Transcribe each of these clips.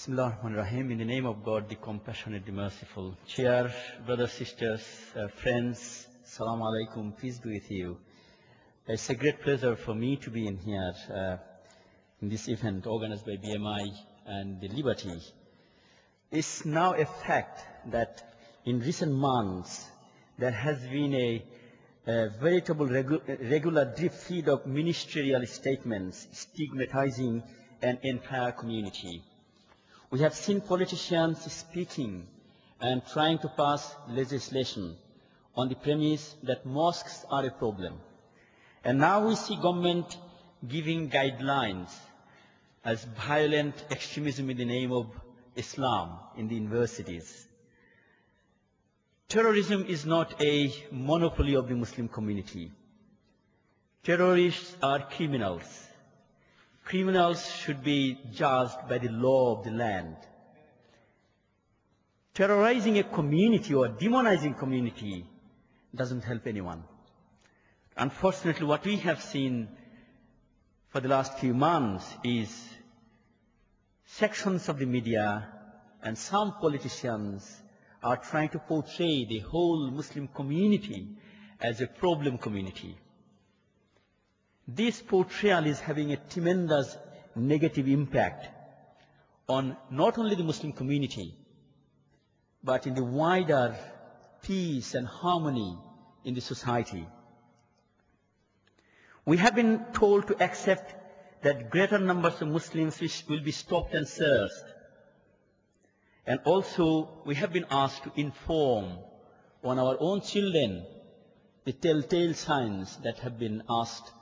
Bismillahirrahmanirrahim. In the name of God, the compassionate, the merciful. Chair, brothers, sisters, friends, Assalamu alaikum, peace be with you. It's a great pleasure for me to be in here in this event organized by BMI and the Liberty. It's now a fact that in recent months there has been a veritable regular drip feed of ministerial statements stigmatizing an entire community. We have seen politicians speaking and trying to pass legislation on the premise that mosques are a problem. And now we see government giving guidelines as violent extremism in the name of Islam in the universities. Terrorism is not a monopoly of the Muslim community. Terrorists are criminals. Criminals should be judged by the law of the land. Terrorizing a community or demonizing community doesn't help anyone. Unfortunately, what we have seen for the last few months is sections of the media and some politicians are trying to portray the whole Muslim community as a problem community. This portrayal is having a tremendous negative impact on not only the Muslim community, but in the wider peace and harmony in the society. We have been told to accept that greater numbers of Muslims will be stopped and searched. And also, we have been asked to inform on our own children the telltale signs that have been asked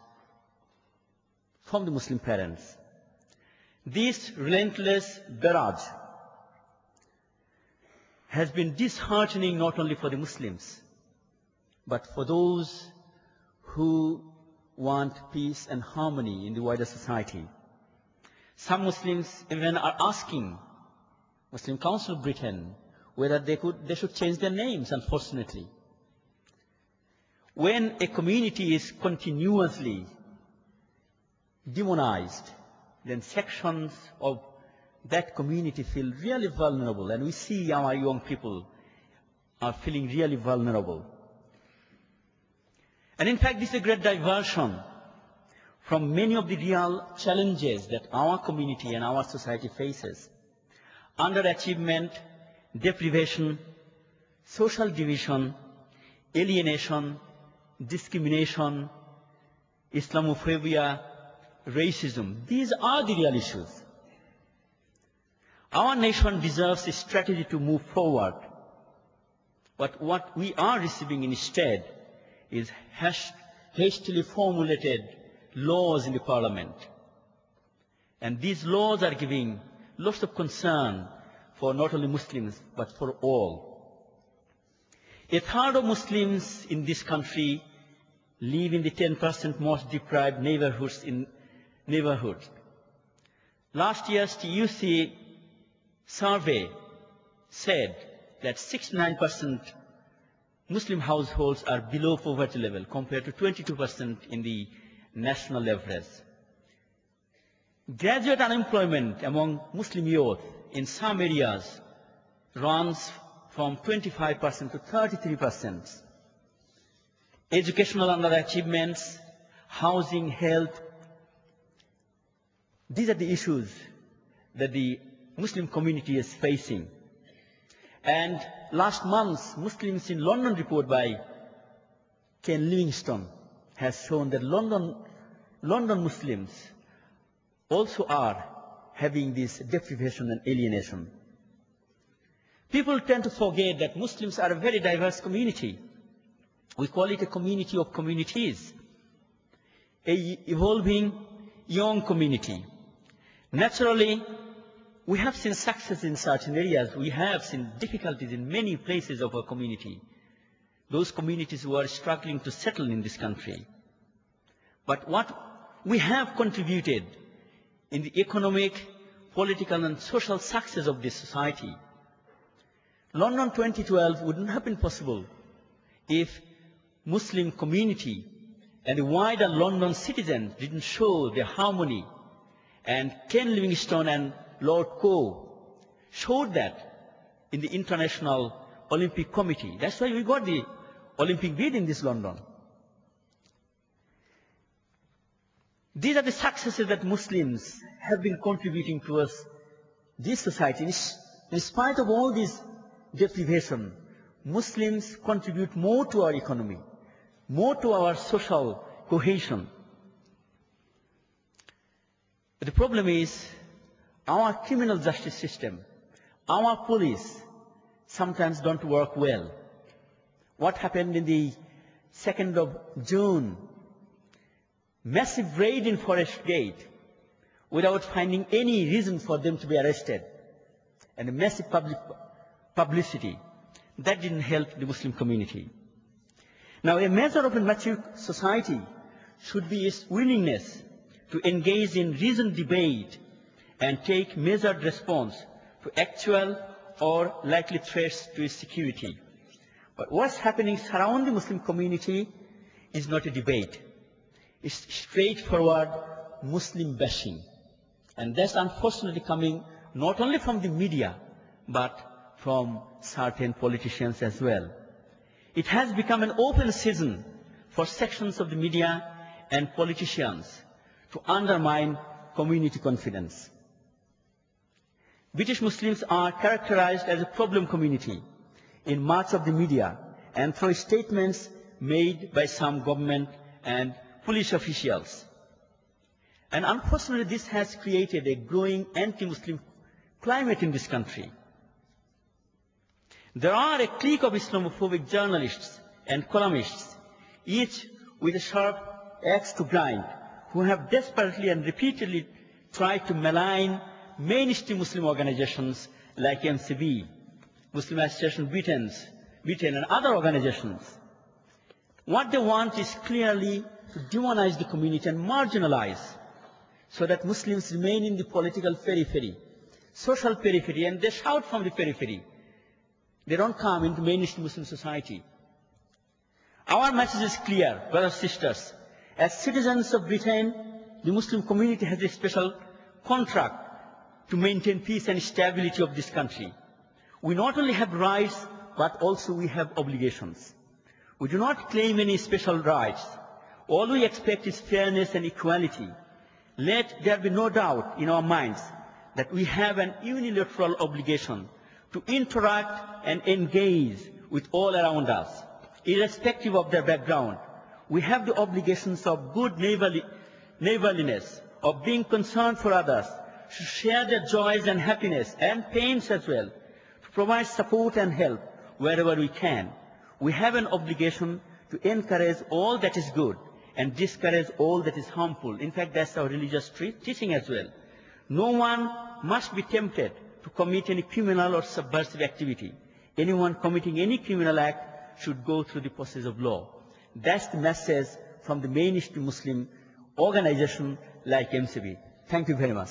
from the Muslim parents. This relentless barrage has been disheartening not only for the Muslims, but for those who want peace and harmony in the wider society. Some Muslims even are asking Muslim Council of Britain whether they should change their names, unfortunately. When a community is continuously demonized, then sections of that community feel really vulnerable, and we see our young people are feeling really vulnerable. And in fact, this is a great diversion from many of the real challenges that our community and our society faces. Underachievement, deprivation, social division, alienation, discrimination, Islamophobia, racism. These are the real issues. Our nation deserves a strategy to move forward. But what we are receiving instead is hastily formulated laws in the parliament. And these laws are giving lots of concern for not only Muslims, but for all. A third of Muslims in this country live in the 10% most deprived neighborhoods. Last year's TUC survey said that 69% Muslim households are below poverty level compared to 22% in the national average. Graduate unemployment among Muslim youth in some areas runs from 25% to 33%. Educational underachievements, housing, health, these are the issues that the Muslim community is facing. And last month's Muslims in London report by Ken Livingstone has shown that London Muslims also are having this deprivation and alienation. People tend to forget that Muslims are a very diverse community. We call it a community of communities, an evolving young community. Naturally, we have seen success in certain areas. We have seen difficulties in many places of our community. Those communities who are struggling to settle in this country. But what we have contributed in the economic, political, and social success of this society. London 2012 wouldn't have been possible if Muslim community and the wider London citizens didn't show their harmony. And Ken Livingstone and Lord Coe showed that in the International Olympic Committee. That's why we got the Olympic bid in this London. These are the successes that Muslims have been contributing towards this society. In spite of all this deprivation, Muslims contribute more to our economy, more to our social cohesion. But the problem is our criminal justice system, our police sometimes don't work well. What happened in the 2nd of June? Massive raid in Forest Gate without finding any reason for them to be arrested. And a massive publicity. That didn't help the Muslim community. Now, a measure of a mature society should be its willingness to engage in reasoned debate and take measured response to actual or likely threats to its security. But what's happening surrounding the Muslim community is not a debate. It's straightforward Muslim bashing. And that's unfortunately coming not only from the media, but from certain politicians as well. It has become an open season for sections of the media and politicians to undermine community confidence. British Muslims are characterized as a problem community in much of the media and through statements made by some government and police officials. And unfortunately, this has created a growing anti-Muslim climate in this country. There are a clique of Islamophobic journalists and columnists, each with a sharp axe to grind, who have desperately and repeatedly tried to malign mainstream Muslim organizations like MCB, Muslim Association Britain and other organizations. What they want is clearly to demonize the community and marginalize so that Muslims remain in the political periphery, social periphery, and they shout from the periphery. They don't come into mainstream Muslim society. Our message is clear, brothers and sisters. As citizens of Britain, the Muslim community has a special contract to maintain peace and stability of this country. We not only have rights, but also we have obligations. We do not claim any special rights. All we expect is fairness and equality. Let there be no doubt in our minds that we have an unilateral obligation to interact and engage with all around us, irrespective of their background. We have the obligations of good neighborliness, of being concerned for others, to share their joys and happiness and pains as well, to provide support and help wherever we can. We have an obligation to encourage all that is good and discourage all that is harmful. In fact, that's our religious teaching as well. No one must be tempted to commit any criminal or subversive activity. Anyone committing any criminal act should go through the process of law. That's the message from the mainstream Muslim organization like MCB. Thank you very much.